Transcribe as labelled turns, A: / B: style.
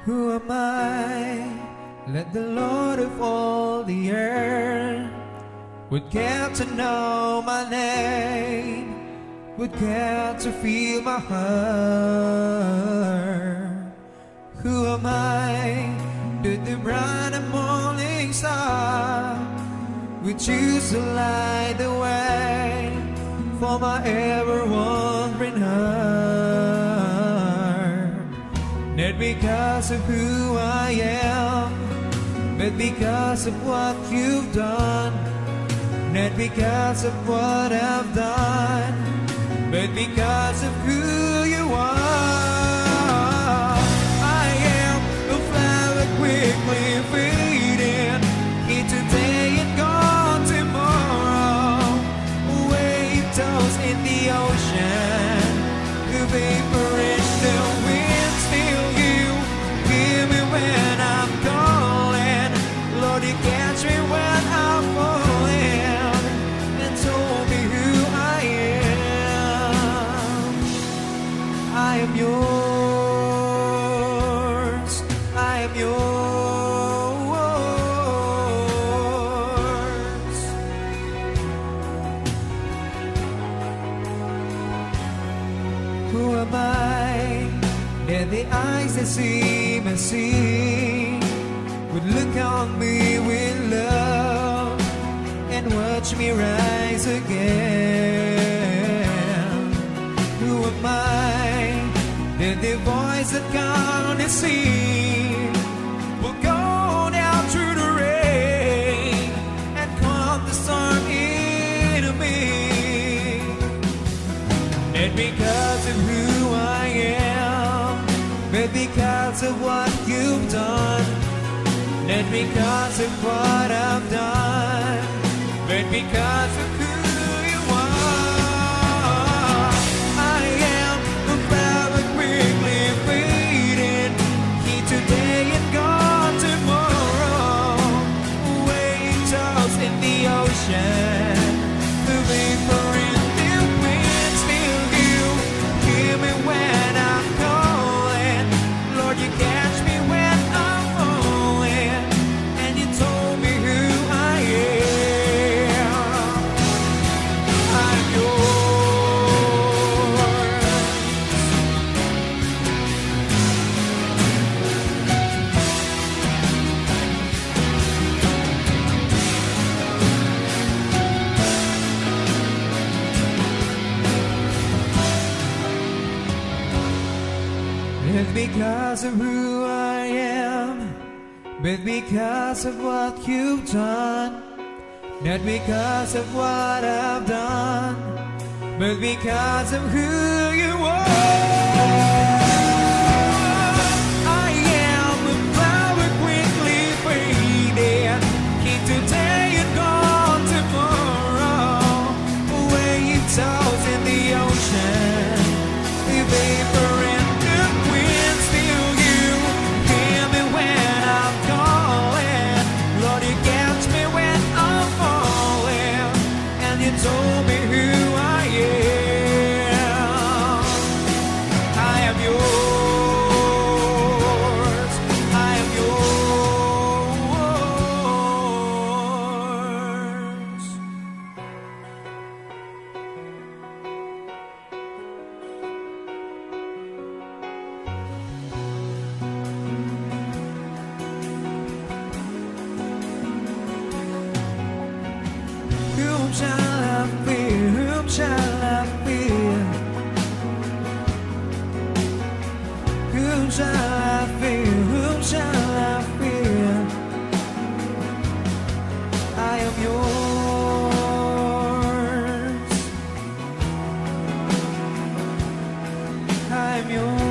A: Who am I? Let the Lord of all the earth would care to know my name, would care to feel my heart. Who am I? That the bright and morning star would choose to light the way for my ever-wandering heart. Not because of who I am, but because of what you've done. Not because of what I've done, but because of who you are. I am a flower quickly fading, here today and gone tomorrow. Waves tossed in the ocean, the vapor in the wind. Still you hear me when I'm calling. Lord, you catch me when I'm falling, and told me who I am. I am yours, I am yours. Who am I? That the eyes that see me see would look on me with love and watch me rise again. Who am I? That the voice that can't deceive will go down through the rain and calm the storm into me. Not because of who I am, but because of what you've done. Not because of what I've done, but because of who you are. I am a flower quickly fading, here today and gone tomorrow. Waves tossed in the ocean, the vapor in the wind. Still you hear me when I'm calling. Lord, you catch me when I'm falling, and you told me who I am. I'm yours. It's because of who I am, but because of what you've done. Not because of what I've done, but because of who you are. I am a flower quickly fading, here today and gone tomorrow. Waves tossed in the ocean, the vapor in the wind. Still you hear me when I'm calling. Lord, you catch me when I'm falling, and you told me who I am. I am yours, I am yours. Whom shall I fear? Whom shall I fear? Whom shall I fear? Whom shall I fear? I am yours, I am yours.